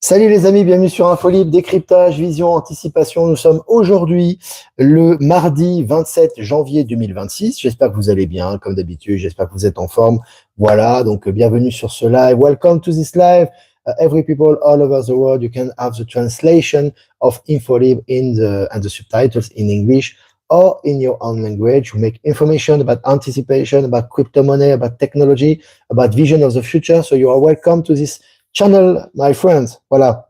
Salut les amis, bienvenue sur Infolib, décryptage, vision, anticipation. Nous sommes aujourd'hui le mardi 27 janvier 2026. J'espère que vous allez bien, comme d'habitude. J'espère que vous êtes en forme. Voilà, donc bienvenue sur ce live. Welcome to this live. Every people all over the world, you can have the translation of Infolib and the subtitles in English or in your own language. We make information about anticipation, about crypto money, about technology, about vision of the future. So you are welcome to this channel, my friends. Voilà.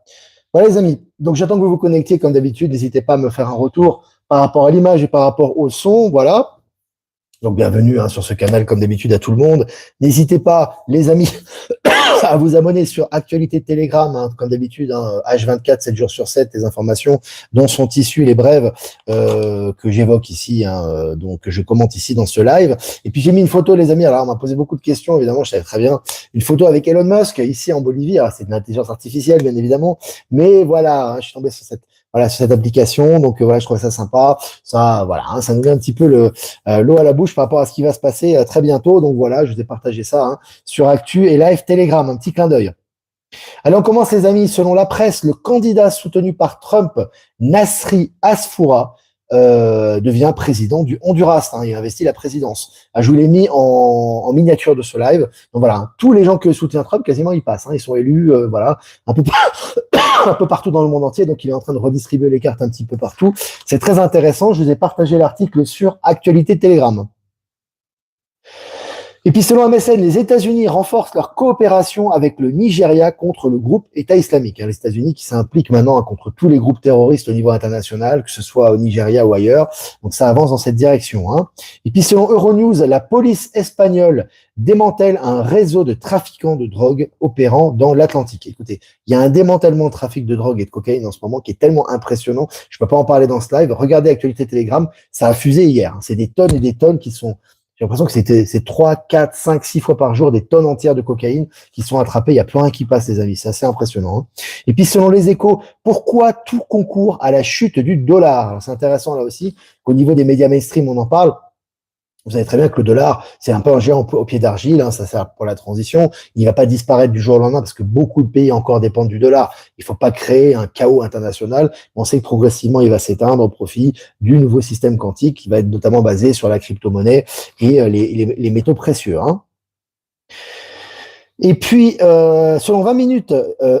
Voilà, les amis. Donc, j'attends que vous vous connectiez comme d'habitude. N'hésitez pas à me faire un retour par rapport à l'image et par rapport au son. Voilà. Donc, bienvenue sur ce canal comme d'habitude à tout le monde. N'hésitez pas, les amis, à vous abonner sur Actualité Telegram, comme d'habitude, H24, 7 jours sur 7, les informations dont sont issues les brèves que j'évoque ici, donc que je commente ici dans ce live. Et puis j'ai mis une photo, les amis. Alors on m'a posé beaucoup de questions, évidemment, je savais très bien. Une photo avec Elon Musk ici en Bolivie. Alors, c'est de l'intelligence artificielle, bien évidemment, mais voilà, je suis tombé sur cette application. Donc voilà, je trouvais ça sympa. Ça, voilà, ça nous met un petit peu l'eau à la bouche par rapport à ce qui va se passer très bientôt. Donc voilà, je vous ai partagé ça sur Actu et Live Telegram. Un petit clin d'œil. Allez, on commence, les amis. Selon la presse, le candidat soutenu par Trump, Nasri Asfoura, devient président du Honduras. Il a investi la présidence. Je vous l'ai mis en miniature de ce live. Donc voilà, tous les gens qui soutiennent Trump, quasiment, ils passent. Ils sont élus, voilà, un peu partout dans le monde entier. Donc, il est en train de redistribuer les cartes un petit peu partout. C'est très intéressant. Je vous ai partagé l'article sur Actualité Telegram. Et puis, selon MSN, les États-Unis renforcent leur coopération avec le Nigeria contre le groupe État islamique. Les États-Unis qui s'impliquent maintenant contre tous les groupes terroristes au niveau international, que ce soit au Nigeria ou ailleurs. Donc, ça avance dans cette direction. Et puis, selon Euronews, la police espagnole démantèle un réseau de trafiquants de drogue opérant dans l'Atlantique. Écoutez, il y a un démantèlement de trafic de drogue et de cocaïne en ce moment qui est tellement impressionnant. Je peux pas en parler dans ce live. Regardez Actualité Telegram, ça a fusé hier. C'est des tonnes et des tonnes qui sont... J'ai l'impression que c'est 3, 4, 5, 6 fois par jour des tonnes entières de cocaïne qui sont attrapées. Il y a plus rien qui passe, les amis. C'est assez impressionnant. Et puis, selon les Échos, pourquoi tout concourt à la chute du dollar? C'est intéressant là aussi qu'au niveau des médias mainstream, on en parle. Vous savez très bien que le dollar, c'est un peu un géant au pied d'argile, ça sert pour la transition. Il ne va pas disparaître du jour au lendemain parce que beaucoup de pays encore dépendent du dollar. Il ne faut pas créer un chaos international. On sait que progressivement, il va s'éteindre au profit du nouveau système quantique qui va être notamment basé sur la crypto-monnaie et les métaux précieux. Et puis, selon 20 minutes,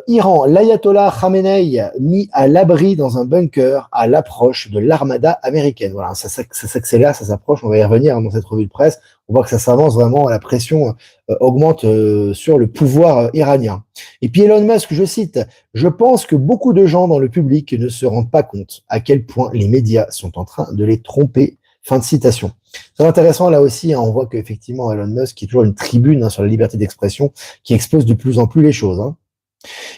Iran, l'ayatollah Khamenei mis à l'abri dans un bunker à l'approche de l'armada américaine. Voilà, ça s'accélère, ça s'approche. On va y revenir dans cette revue de presse. On voit que ça s'avance vraiment, la pression augmente sur le pouvoir iranien. Et puis Elon Musk, je cite, « Je pense que beaucoup de gens dans le public ne se rendent pas compte à quel point les médias sont en train de les tromper. » Fin de citation. C'est intéressant là aussi, on voit qu'effectivement Elon Musk qui est toujours une tribune sur la liberté d'expression qui expose de plus en plus les choses.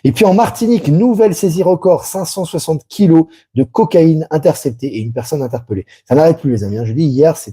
Et puis en Martinique, nouvelle saisie record, 560 kilos de cocaïne interceptée et une personne interpellée. Ça n'arrête plus, les amis. Je dis hier, ça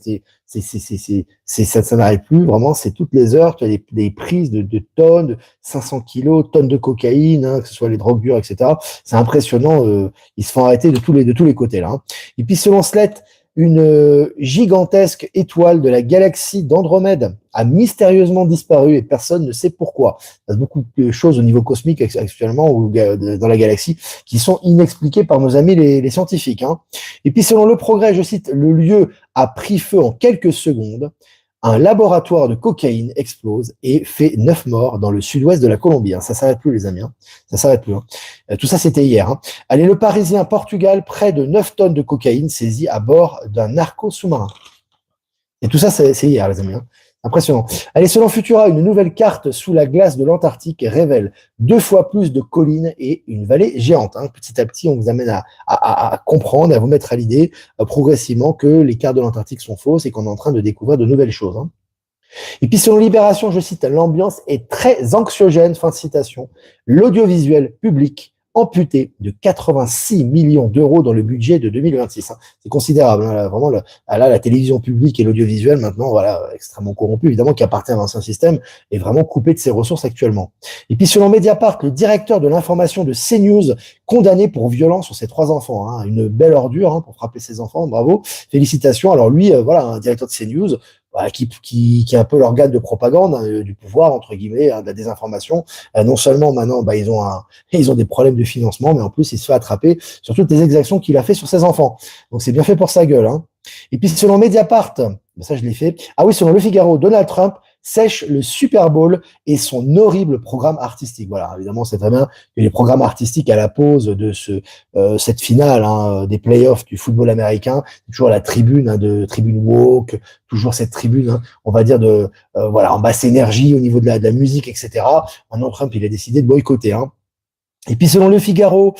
n'arrête plus. Vraiment, c'est toutes les heures, tu as des prises de tonnes, de 500 kilos, tonnes de cocaïne, que ce soit les drogues dures, etc. C'est impressionnant. Ils se font arrêter de tous les côtés là. Et puis selon Slate, une gigantesque étoile de la galaxie d'Andromède a mystérieusement disparu et personne ne sait pourquoi. Il y a beaucoup de choses au niveau cosmique actuellement ou dans la galaxie qui sont inexpliquées par nos amis les scientifiques. Et puis selon Le Progrès, je cite, le lieu a pris feu en quelques secondes. Un laboratoire de cocaïne explose et fait 9 morts dans le sud-ouest de la Colombie. Ça s'arrête plus, les amis. Ça s'arrête plus. Tout ça, c'était hier. Allez, Le Parisien, Portugal, près de 9 tonnes de cocaïne saisies à bord d'un narco sous-marin. Et tout ça, c'est hier, les amis. Impressionnant. Allez, selon Futura, une nouvelle carte sous la glace de l'Antarctique révèle 2 fois plus de collines et une vallée géante. Petit à petit, on vous amène à comprendre, à vous mettre à l'idée progressivement que les cartes de l'Antarctique sont fausses et qu'on est en train de découvrir de nouvelles choses. Et puis, selon Libération, je cite, l'ambiance est très anxiogène, fin de citation. L'audiovisuel public amputé de 86 millions d'euros dans le budget de 2026. C'est considérable. Vraiment, la télévision publique et l'audiovisuel, maintenant, voilà, extrêmement corrompu, évidemment, qui appartient à l'ancien système, est vraiment coupé de ses ressources actuellement. Et puis, selon Mediapart, le directeur de l'information de CNews, condamné pour violence sur ses 3 enfants. Une belle ordure pour frapper ses enfants, bravo, félicitations. Alors lui, voilà, un directeur de CNews, voilà, qui est un peu l'organe de propagande du pouvoir, entre guillemets, de la désinformation. Non seulement maintenant, ils ont des problèmes de financement, mais en plus, il se fait attraper sur toutes les exactions qu'il a fait sur ses enfants. Donc, c'est bien fait pour sa gueule. Hein. Et puis, selon Mediapart, ça, je l'ai fait. Ah oui, selon Le Figaro, Donald Trump sèche le Super Bowl et son horrible programme artistique. Voilà, évidemment, c'est très bien que les programmes artistiques à la pause de cette finale des playoffs du football américain, toujours la tribune de tribune woke, toujours cette tribune, on va dire en basse énergie au niveau de la musique, etc. Maintenant, Trump, il a décidé de boycotter. Hein. Et puis selon Le Figaro,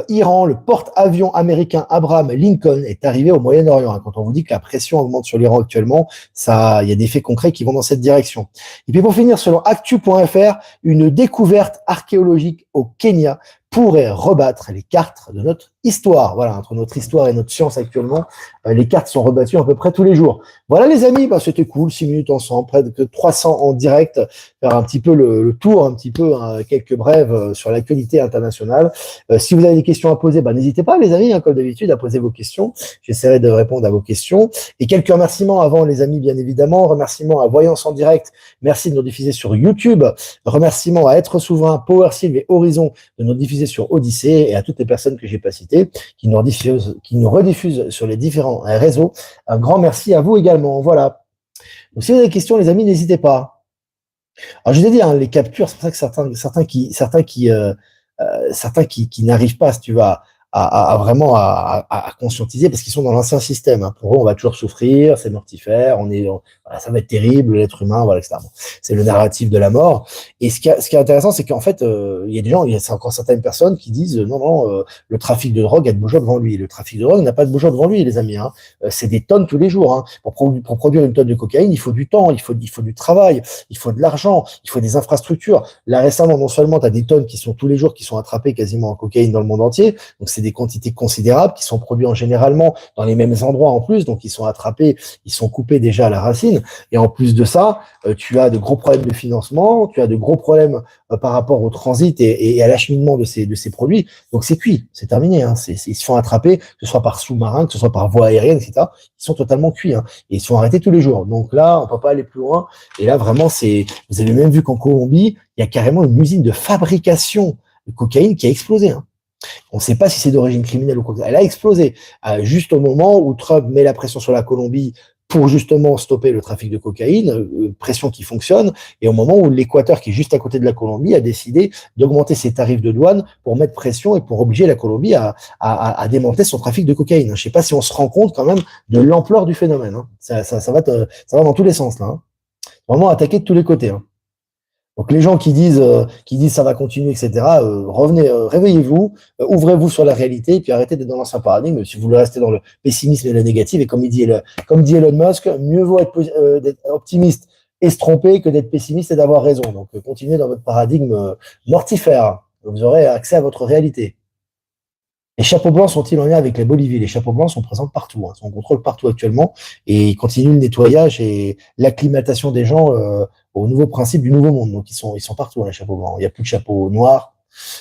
Iran, le porte-avions américain Abraham Lincoln est arrivé au Moyen-Orient. Hein. Quand on vous dit que la pression augmente sur l'Iran actuellement, il y a des faits concrets qui vont dans cette direction. Et puis pour finir, selon actu.fr, une découverte archéologique au Kenya pourrait rebattre les cartes de notre histoire. Voilà, entre notre histoire et notre science actuellement, les cartes sont rebattues à peu près tous les jours. Voilà les amis, c'était cool, 6 minutes ensemble, près de 300 en direct, faire un petit peu le tour, un petit peu, quelques brèves sur l'actualité internationale. Si vous avez des questions à poser, n'hésitez pas les amis, comme d'habitude, à poser vos questions. J'essaierai de répondre à vos questions. Et quelques remerciements avant les amis, bien évidemment. Remerciements à Voyance en direct, merci de nous diffuser sur YouTube. Remerciements à Être Souverain, Powersil et Horizon de nous diffuser sur Odyssée et à toutes les personnes que j'ai pas citées qui nous rediffusent sur les différents réseaux. Un grand merci à vous également. Voilà. Donc, si vous avez des questions, les amis, n'hésitez pas. Alors, je vous ai dit, les captures, c'est pour ça que certains qui n'arrivent pas, si tu vas vraiment à conscientiser parce qu'ils sont dans l'ancien système. Hein. Pour eux, on va toujours souffrir, c'est mortifère, ça va être terrible, l'être humain, voilà, etc. Bon, c'est le narratif de la mort. Et ce qui est intéressant, c'est qu'en fait, il y a des gens, il y a encore certaines personnes qui disent non, le trafic de drogue a de beaux jours devant lui. Le trafic de drogue n'a pas de beaux jours devant lui, les amis. Hein. C'est des tonnes tous les jours. Hein. Pour produire une tonne de cocaïne, il faut du temps, il faut du travail, il faut de l'argent, il faut des infrastructures. Là récemment, non seulement tu as des tonnes qui sont tous les jours qui sont attrapées quasiment en cocaïne dans le monde entier, donc c'est des quantités considérables qui sont produites généralement dans les mêmes endroits en plus, donc ils sont attrapés, ils sont coupés déjà à la racine. Et en plus de ça, tu as de gros problèmes de financement, tu as de gros problèmes par rapport au transit et à l'acheminement de ces produits. Donc c'est cuit, c'est terminé. Hein. Ils se font attraper, que ce soit par sous-marin, que ce soit par voie aérienne, etc. Ils sont totalement cuits. Hein. Et ils sont arrêtés tous les jours. Donc là, on peut pas aller plus loin. Et là, vraiment, vous avez même vu qu'en Colombie, il y a carrément une usine de fabrication de cocaïne qui a explosé. Hein. On ne sait pas si c'est d'origine criminelle ou quoi. Elle a explosé juste au moment où Trump met la pression sur la Colombie pour justement stopper le trafic de cocaïne, pression qui fonctionne, et au moment où l'Équateur, qui est juste à côté de la Colombie, a décidé d'augmenter ses tarifs de douane pour mettre pression et pour obliger la Colombie à démanteler son trafic de cocaïne. Je ne sais pas si on se rend compte quand même de l'ampleur du phénomène. Hein. Ça va dans tous les sens là. Hein. Vraiment attaqué de tous les côtés. Hein. Donc les gens qui disent ça va continuer, etc. Revenez, réveillez-vous, ouvrez-vous sur la réalité, et puis arrêtez d'être dans l'ancien paradigme. Si vous voulez rester dans le pessimisme et la négative, et comme dit Elon Musk, mieux vaut d'être optimiste et se tromper que d'être pessimiste et d'avoir raison. Donc continuez dans votre paradigme mortifère. Vous aurez accès à votre réalité. Les chapeaux blancs sont-ils en lien avec la Bolivie? Les chapeaux blancs sont présents partout, hein, sont contrôle partout actuellement, et ils continuent le nettoyage et l'acclimatation des gens au nouveau principe du nouveau monde. Donc ils sont partout, hein, les chapeaux blancs. Il n'y a plus de chapeaux noirs,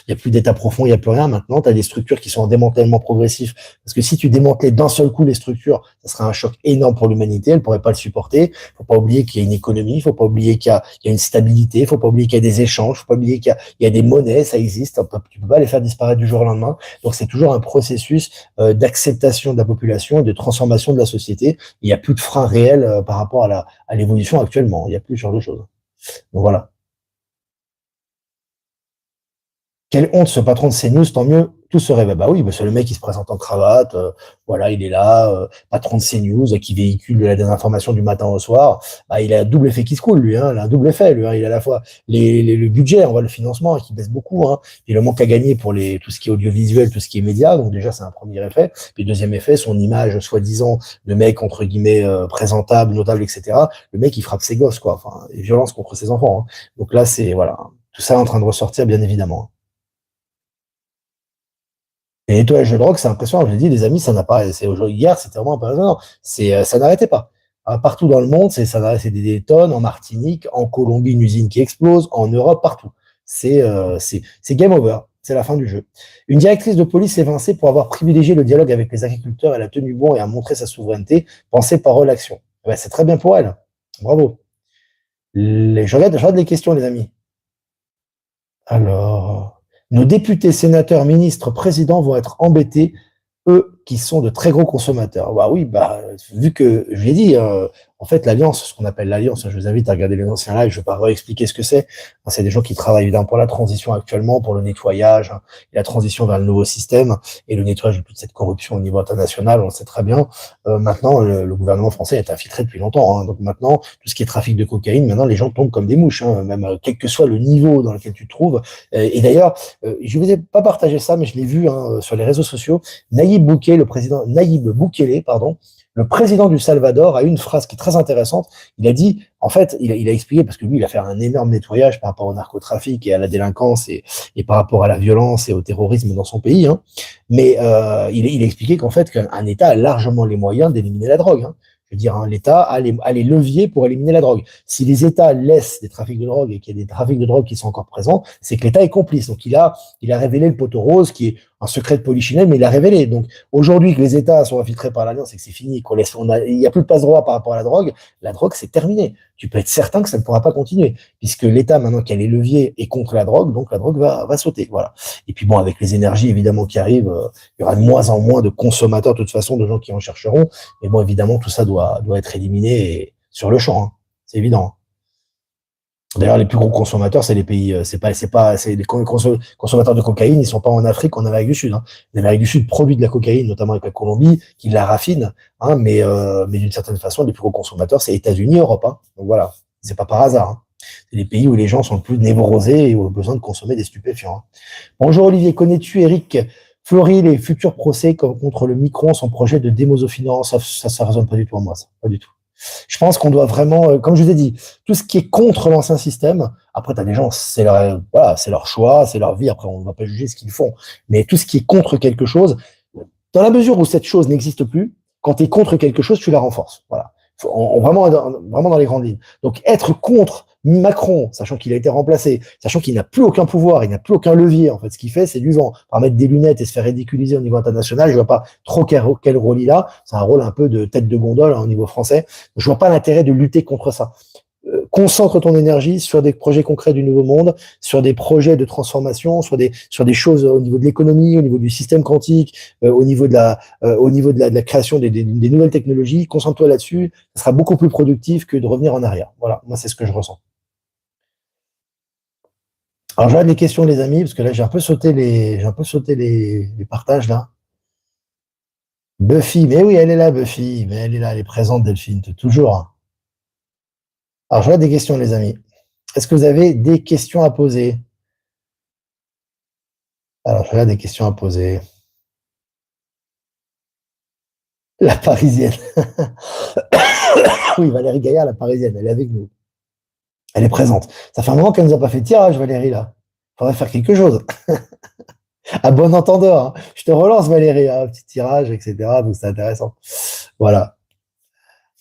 il n'y a plus d'état profond, il n'y a plus rien. Maintenant, tu as des structures qui sont en démantèlement progressif. Parce que si tu démantelais d'un seul coup les structures, ça serait un choc énorme pour l'humanité. Elle ne pourrait pas le supporter. Il ne faut pas oublier qu'il y a une économie. Il ne faut pas oublier qu'il y a une stabilité. Il ne faut pas oublier qu'il y a des échanges. Il ne faut pas oublier qu'il y a des monnaies. Ça existe. Tu ne peux pas les faire disparaître du jour au lendemain. Donc, c'est toujours un processus d'acceptation de la population et de transformation de la société. Il n'y a plus de frein réel par rapport à l'évolution actuellement. Il n'y a plus ce genre de choses. Donc, voilà. Quelle honte, ce patron de CNews, tant mieux, tout se révèle. Bah oui, c'est le mec qui se présente en cravate, voilà, il est là, patron de CNews, qui véhicule de la désinformation du matin au soir. Bah, il a un double effet qui se coule, lui, hein, il a un double effet, lui, hein, il a à la fois le budget, on voit le financement, qui baisse beaucoup, hein, et le manque à gagner pour tout ce qui est audiovisuel, tout ce qui est média, donc déjà, c'est un premier effet. Puis deuxième effet, son image, soi-disant, de mec, entre guillemets, présentable, notable, etc. Le mec, il frappe ses gosses, quoi, enfin, les violences contre ses enfants, hein. Donc là, voilà, tout ça est en train de ressortir, bien évidemment. Et les nettoyage de drogue, c'est impressionnant. Je l'ai dit, les amis, ça n'a pas. Hier, c'était vraiment impressionnant. Ça n'arrêtait pas. Partout dans le monde, c'est des tonnes. En Martinique, en Colombie, une usine qui explose. En Europe, partout. C'est game over. C'est la fin du jeu. Une directrice de police est évincée pour avoir privilégié le dialogue avec les agriculteurs. Elle a tenu bon et a montré sa souveraineté. Pensée, parole, action. Ouais, c'est très bien pour elle. Bravo. Je regarde les questions, les amis. Alors, nos députés, sénateurs, ministres, présidents vont être embêtés, eux qui sont de très gros consommateurs. Bah oui, bah, vu que je l'ai dit, en fait, l'Alliance, ce qu'on appelle l'Alliance, je vous invite à regarder les anciens lives, je ne vais pas réexpliquer ce que c'est. C'est des gens qui travaillent évidemment pour la transition actuellement, pour le nettoyage, et la transition vers le nouveau système et le nettoyage de toute cette corruption au niveau international, on le sait très bien. Maintenant, le gouvernement français est infiltré depuis longtemps. Donc maintenant, tout ce qui est trafic de cocaïne, maintenant les gens tombent comme des mouches, même quel que soit le niveau dans lequel tu te trouves. Et d'ailleurs, je ne vous ai pas partagé ça, mais je l'ai vu sur les réseaux sociaux. Nayib Bukele, pardon, le président du Salvador a eu une phrase qui est très intéressante. Il a dit, en fait, il a expliqué, parce que lui, il a fait un énorme nettoyage par rapport au narcotrafic et à la délinquance et par rapport à la violence et au terrorisme dans son pays. Mais il a expliqué qu'en fait, qu'un État a largement les moyens d'éliminer la drogue. Je veux dire, l'État a les leviers pour éliminer la drogue. Si les États laissent des trafics de drogue et qu'il y a des trafics de drogue qui sont encore présents, c'est que l'État est complice. Donc il a révélé le poteau rose, qui est un secret de polichinelle, mais il l'a révélé. Donc aujourd'hui que les États sont infiltrés par l'Alliance et que c'est fini, il n'y a plus de passe-droit par rapport à la drogue c'est terminé. Tu peux être certain que ça ne pourra pas continuer, puisque l'État, maintenant qu'il a les leviers, est contre la drogue, donc la drogue va sauter. Voilà. Et puis bon, avec les énergies évidemment qui arrivent, il y aura de moins en moins de consommateurs, de toute façon, de gens qui en chercheront. Mais bon, évidemment, tout ça doit être éliminé sur le champ. C'est évident. D'ailleurs, les plus gros consommateurs, c'est les pays, c'est les consommateurs de cocaïne, ils sont pas en Afrique, en Amérique du Sud. L'Amérique du Sud produit de la cocaïne, notamment avec la Colombie, qui la raffine, mais d'une certaine façon, les plus gros consommateurs, c'est États-Unis, Europe. Donc voilà, c'est pas par hasard. C'est les pays où les gens sont le plus névrosés et ont besoin de consommer des stupéfiants. Bonjour Olivier, connais-tu Eric Flory, les futurs procès contre le Micron, son projet de démosofinance? Ça résonne pas du tout en moi, ça, pas du tout. Je pense qu'on doit vraiment, comme je vous ai dit, tout ce qui est contre l'ancien système, après, tu as des gens, c'est leur choix, c'est leur vie, après, on ne va pas juger ce qu'ils font, mais tout ce qui est contre quelque chose, dans la mesure où cette chose n'existe plus, quand tu es contre quelque chose, tu la renforces. Voilà. Vraiment dans les grandes lignes. Donc, être contre Macron, sachant qu'il a été remplacé, sachant qu'il n'a plus aucun pouvoir, il n'a plus aucun levier, en fait, ce qu'il fait, c'est du vent. Par mettre des lunettes et se faire ridiculiser au niveau international, je vois pas trop quel rôle il a. C'est un rôle un peu de tête de gondole au niveau français. Je vois pas l'intérêt de lutter contre ça. Concentre ton énergie sur des projets concrets du nouveau monde, sur des projets de transformation, sur des choses au niveau de l'économie, au niveau du système quantique, au niveau de la création des nouvelles technologies. Concentre-toi là-dessus. Ça sera beaucoup plus productif que de revenir en arrière. Voilà, moi c'est ce que je ressens. Alors je regarde les questions, les amis, parce que là j'ai un peu sauté les partages là. Buffy, mais oui, elle est là, Buffy, mais elle est là, elle est présente, Delphine, toujours. Alors je regarde des questions, les amis. Est-ce que vous avez des questions à poser? Alors je regarde des questions à poser. La Parisienne. Oui, Valérie Gaillard, la Parisienne, elle est avec nous. Elle est présente. Ça fait un moment qu'elle ne nous a pas fait de tirage, Valérie, là. Faudrait faire quelque chose. À bon entendeur. Je te relance, Valérie, un petit tirage, etc. Donc c'est intéressant. Voilà.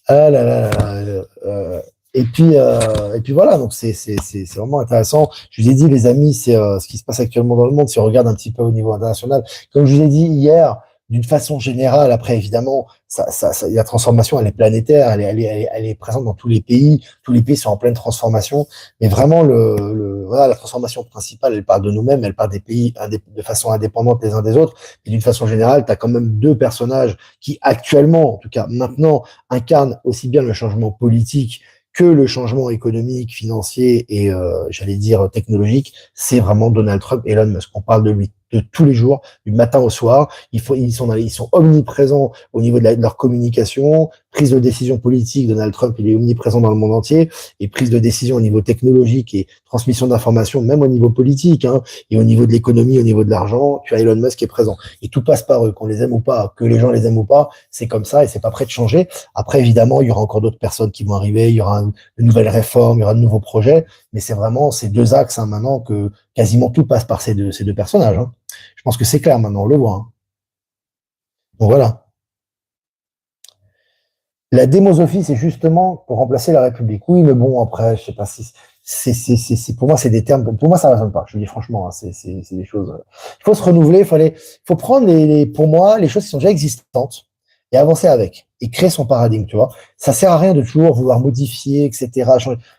Ah là là là là. Et puis voilà, donc c'est vraiment intéressant. Je vous ai dit, les amis, c'est ce qui se passe actuellement dans le monde. Si on regarde un petit peu au niveau international, comme je vous ai dit hier, d'une façon générale, après évidemment, la transformation, elle est planétaire, elle est présente dans tous les pays. Tous les pays sont en pleine transformation. Mais vraiment, voilà, la transformation principale, elle part de nous-mêmes, elle part des pays de façon indépendante les uns des autres. Et d'une façon générale, tu as quand même deux personnages qui actuellement, en tout cas maintenant, incarnent aussi bien le changement politique que le changement économique, financier et, j'allais dire, technologique. C'est vraiment Donald Trump et Elon Musk. On parle de lui de tous les jours, du matin au soir. Ils sont omniprésents au niveau de leur communication, prise de décision politique. Donald Trump, il est omniprésent dans le monde entier, et prise de décision au niveau technologique et transmission d'informations, même au niveau politique, et au niveau de l'économie, au niveau de l'argent. Tu as Elon Musk qui est présent. Et tout passe par eux, qu'on les aime ou pas, que les gens les aiment ou pas, c'est comme ça et c'est pas prêt de changer. Après, évidemment, il y aura encore d'autres personnes qui vont arriver, il y aura de nouvelles réformes, il y aura de nouveaux projets, mais c'est vraiment ces deux axes maintenant que quasiment tout passe par ces deux personnages. Je pense que c'est clair maintenant, on le voit. Donc voilà. La démosophie, c'est justement pour remplacer la République. Oui, mais bon, après, je sais pas si pour moi, c'est des termes. Pour moi, ça ne résonne pas. Je vous dis franchement, c'est des choses. Il faut se renouveler. Faut prendre pour moi, les choses qui sont déjà existantes et avancer avec et créer son paradigme, tu vois. Ça sert à rien de toujours vouloir modifier, etc.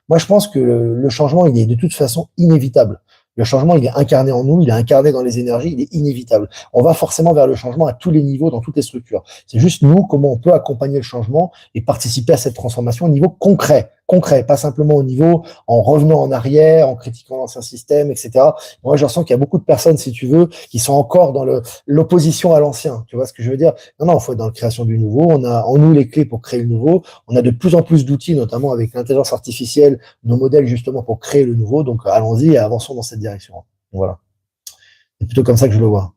Moi, je pense que le changement, il est de toute façon inévitable. Le changement, il est incarné en nous, il est incarné dans les énergies, il est inévitable. On va forcément vers le changement à tous les niveaux, dans toutes les structures. C'est juste nous, comment on peut accompagner le changement et participer à cette transformation au niveau concret, pas simplement au niveau en revenant en arrière, en critiquant l'ancien système, etc. Moi, je ressens qu'il y a beaucoup de personnes, si tu veux, qui sont encore dans l'opposition à l'ancien. Tu vois ce que je veux dire? Non, il faut être dans la création du nouveau. On a en nous les clés pour créer le nouveau. On a de plus en plus d'outils, notamment avec l'intelligence artificielle, nos modèles justement pour créer le nouveau. Donc, allons-y et avançons dans cette direction. Voilà. C'est plutôt comme ça que je le vois.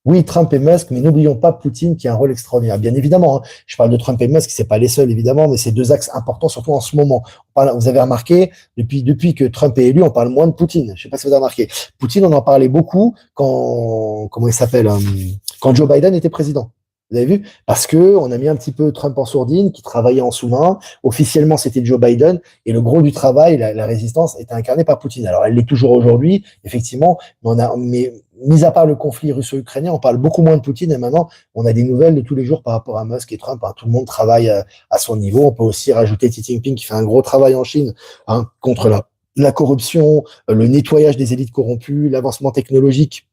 Oui, Trump et Musk, mais n'oublions pas Poutine qui a un rôle extraordinaire. Bien évidemment, hein, je parle de Trump et Musk, c'est pas les seuls évidemment, mais c'est deux axes importants, surtout en ce moment. Vous avez remarqué, depuis que Trump est élu, on parle moins de Poutine. Je sais pas si vous avez remarqué. Poutine, on en parlait beaucoup comment il s'appelle, quand Joe Biden était président. Vous avez vu? Parce que on a mis un petit peu Trump en sourdine, qui travaillait en sous-main. Officiellement, c'était Joe Biden, et le gros du travail, la résistance, était incarnée par Poutine. Alors, elle l'est toujours aujourd'hui, effectivement, mais mis à part le conflit russo-ukrainien, on parle beaucoup moins de Poutine, et maintenant, on a des nouvelles de tous les jours par rapport à Musk et Trump. Hein. Tout le monde travaille à son niveau. On peut aussi rajouter Xi Jinping, qui fait un gros travail en Chine, hein, contre la corruption, le nettoyage des élites corrompues, l'avancement technologique,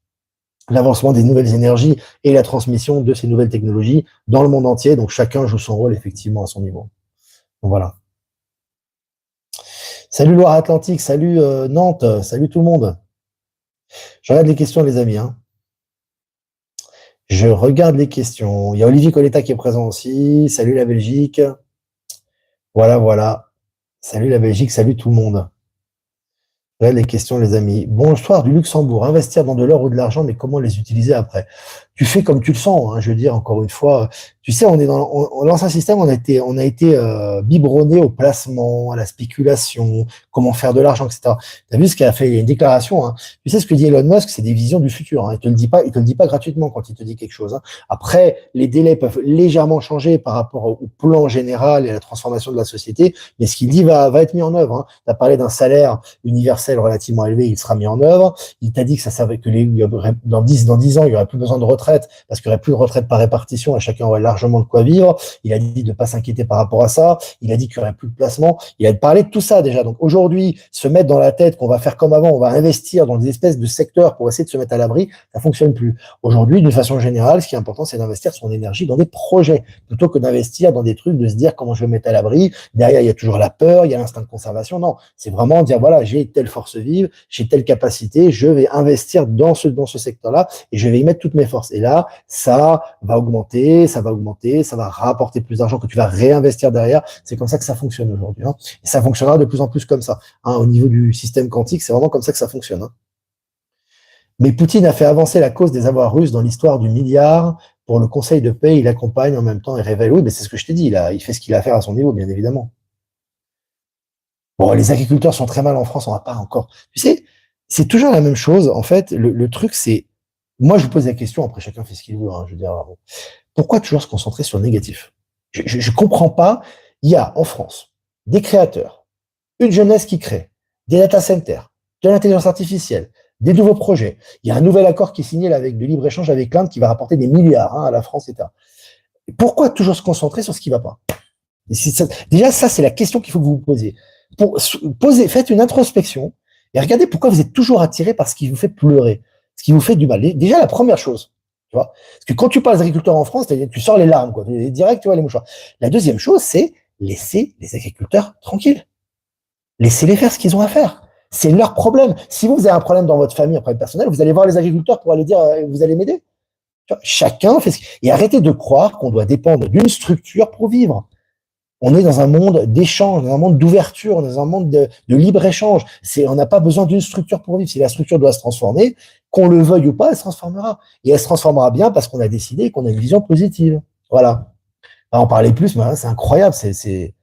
l'avancement des nouvelles énergies et la transmission de ces nouvelles technologies dans le monde entier. Donc chacun joue son rôle effectivement à son niveau. Donc voilà. Salut Loire-Atlantique, salut Nantes, salut tout le monde. Je regarde les questions les amis. Hein. Je regarde les questions. Il y a Olivier Coletta qui est présent aussi. Salut la Belgique. Voilà, voilà. Salut la Belgique, salut tout le monde. Regarde les questions les amis. Bonsoir du Luxembourg. Investir dans de l'or ou de l'argent, mais comment les utiliser après? Tu fais comme tu le sens. Hein, je veux dire, encore une fois, tu sais, on est dans l'ancien système, on a été biberonné au placement, à la spéculation, comment faire de l'argent, etc. Tu as vu ce qu'il a fait? Il y a une déclaration. Hein. Tu sais ce que dit Elon Musk, c'est des visions du futur. Hein. Il te le dit pas gratuitement quand il te dit quelque chose. Hein. Après, les délais peuvent légèrement changer par rapport au plan général et à la transformation de la société, mais ce qu'il dit va être mis en œuvre. Hein. Tu as parlé d'un salaire universel relativement élevé, il sera mis en œuvre. Il t'a dit que ça servait que dans 10 ans, il y aurait plus besoin de retraite parce qu'il n'y aurait plus de retraite par répartition et chacun aurait largement de quoi vivre. Il a dit de ne pas s'inquiéter par rapport à ça. Il a dit qu'il n'y aurait plus de placement. Il a parlé de tout ça déjà. Donc aujourd'hui, se mettre dans la tête qu'on va faire comme avant, on va investir dans des espèces de secteurs pour essayer de se mettre à l'abri, ça fonctionne plus. Aujourd'hui, d'une façon générale, ce qui est important, c'est d'investir son énergie dans des projets plutôt que d'investir dans des trucs, de se dire comment je vais me mettre à l'abri. Derrière, il y a toujours la peur, il y a l'instinct de conservation. Non, c'est vraiment dire voilà, j'ai telle force vive, j'ai telle capacité, je vais investir dans ce secteur-là et je vais y mettre toutes mes forces. Et là, ça va augmenter, ça va rapporter plus d'argent que tu vas réinvestir derrière. C'est comme ça que ça fonctionne aujourd'hui. Hein. Et ça fonctionnera de plus en plus comme ça. Hein. Au niveau du système quantique, c'est vraiment comme ça que ça fonctionne. Hein. Mais Poutine a fait avancer la cause des avoirs russes dans l'histoire du milliard. Pour le Conseil de paix, il accompagne en même temps et révèle. Oui, mais c'est ce que je t'ai dit. Il fait ce qu'il a à faire à son niveau, bien évidemment. Bon, les agriculteurs sont très mal en France, on va pas encore. Tu sais, c'est toujours la même chose. En fait, le truc, c'est. Moi, je vous pose la question, après chacun fait ce qu'il veut. Hein, je veux dire, bon. Pourquoi toujours se concentrer sur le négatif? Je comprends pas. Il y a en France des créateurs, une jeunesse qui crée, des data centers, de l'intelligence artificielle, des nouveaux projets. Il y a un nouvel accord qui est signé là, avec de libre-échange avec l'Inde qui va rapporter des milliards à la France, etc. Pourquoi toujours se concentrer sur ce qui ne va pas? Déjà, ça, c'est la question qu'il faut que vous vous posiez. Faites une introspection et regardez pourquoi vous êtes toujours attiré par ce qui vous fait pleurer, ce qui vous fait du mal. Déjà, la première chose, tu vois, parce que quand tu parles d'agriculteurs en France, tu sors les larmes, quoi, direct, tu vois, les mouchoirs. La deuxième chose, c'est laisser les agriculteurs tranquilles. Laissez-les faire ce qu'ils ont à faire. C'est leur problème. Si vous avez un problème dans votre famille, un problème personnel, vous allez voir les agriculteurs pour aller dire, vous allez m'aider. Chacun fait et arrêtez de croire qu'on doit dépendre d'une structure pour vivre. On est dans un monde d'échange, dans un monde d'ouverture, dans un monde de libre-échange. On n'a pas besoin d'une structure pour vivre. Si la structure doit se transformer, qu'on le veuille ou pas, elle se transformera. Et elle se transformera bien parce qu'on a décidé qu'on a une vision positive. Voilà. En parler plus, mais c'est incroyable. C'est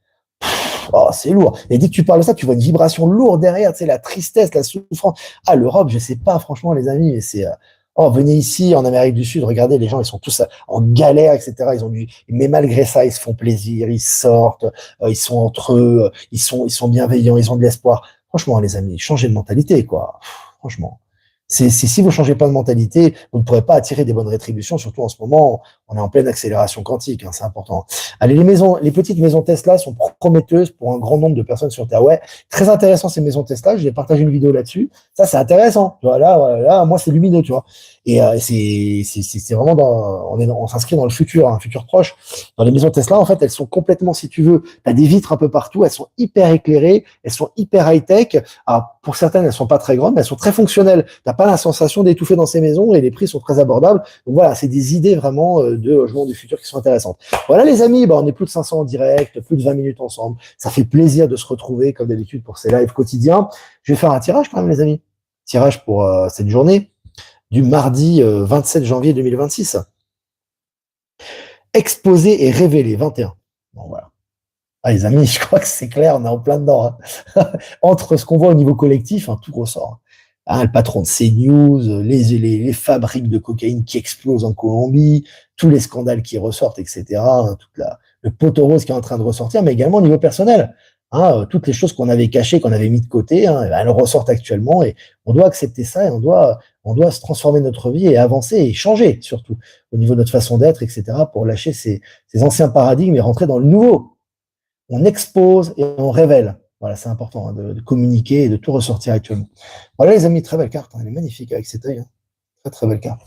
lourd. Et dès que tu parles de ça, tu vois une vibration lourde derrière, tu sais, la tristesse, la souffrance. Ah, l'Europe, je sais pas, franchement, les amis, mais c'est... venez ici, en Amérique du Sud, regardez, les gens, ils sont tous en galère, etc. Mais malgré ça, ils se font plaisir, ils sortent, ils sont entre eux, ils sont bienveillants, ils ont de l'espoir. Franchement, les amis, changez de mentalité, quoi. Franchement. Si vous ne changez pas de mentalité, vous ne pourrez pas attirer des bonnes rétributions, surtout en ce moment, on est en pleine accélération quantique, hein, c'est important. Allez, les petites maisons Tesla sont prometteuses pour un grand nombre de personnes sur Terre. Ouais, très intéressant ces maisons Tesla, j'ai partagé une vidéo là-dessus. Ça, c'est intéressant. Tu vois, là, moi, c'est lumineux, tu vois. Et c'est vraiment on s'inscrit dans le futur, un futur proche. Dans les maisons Tesla, en fait, elles sont complètement, si tu veux, tu as des vitres un peu partout, elles sont hyper éclairées, elles sont hyper high-tech. Alors, pour certaines, elles sont pas très grandes, mais elles sont très fonctionnelles. T'as pas la sensation d'étouffer dans ces maisons et les prix sont très abordables. Donc voilà, c'est des idées vraiment de logement du futur qui sont intéressantes. Voilà les amis, on est plus de 500 en direct, plus de 20 minutes ensemble. Ça fait plaisir de se retrouver comme d'habitude pour ces lives quotidiens. Je vais faire un tirage quand même les amis. Tirage pour cette journée du mardi 27 janvier 2026. Exposé et révélé, 21. Bon voilà. Ah les amis, je crois que c'est clair, on est en plein dedans. Hein. Entre ce qu'on voit au niveau collectif, hein, tout ressort. Hein, le patron de CNews, les fabriques de cocaïne qui explosent en Colombie, tous les scandales qui ressortent, etc. Hein, le poteau rose qui est en train de ressortir, mais également au niveau personnel. Hein, toutes les choses qu'on avait cachées, qu'on avait mis de côté, hein, elles ressortent actuellement et on doit accepter ça et on doit se transformer notre vie et avancer et changer surtout au niveau de notre façon d'être, etc. pour lâcher ces anciens paradigmes et rentrer dans le nouveau. On expose et on révèle. Voilà, c'est important hein, de communiquer et de tout ressortir actuellement. Voilà les amis, très belle carte, hein, elle est magnifique avec cet œil. Hein. Très très belle carte.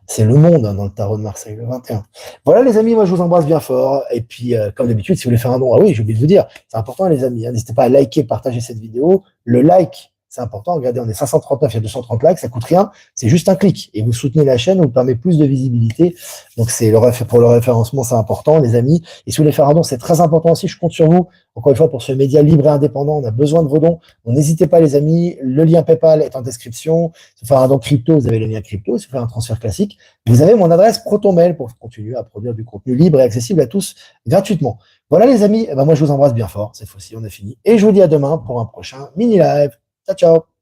C'est le monde hein, dans le tarot de Marseille, le 21. Voilà les amis, moi je vous embrasse bien fort. Et puis comme d'habitude, si vous voulez faire un don, ah oui, j'ai oublié de vous dire, c'est important les amis, hein, n'hésitez pas à liker, partager cette vidéo. Le like, c'est important. Regardez, on est 539, il y a 230 likes, ça coûte rien. C'est juste un clic. Et vous soutenez la chaîne, vous permet plus de visibilité. Donc c'est pour le référencement, c'est important, les amis. Et si vous voulez faire un don, c'est très important aussi. Je compte sur vous. Encore une fois, pour ce média libre et indépendant, on a besoin de vos dons. Donc n'hésitez pas, les amis. Le lien PayPal est en description. Si vous faire un don crypto, vous avez le lien crypto. Si vous faire un transfert classique, vous avez mon adresse ProtonMail pour continuer à produire du contenu libre et accessible à tous gratuitement. Voilà, les amis. Moi, je vous embrasse bien fort. Cette fois-ci, on a fini. Et je vous dis à demain pour un prochain mini live. Ciao, ciao.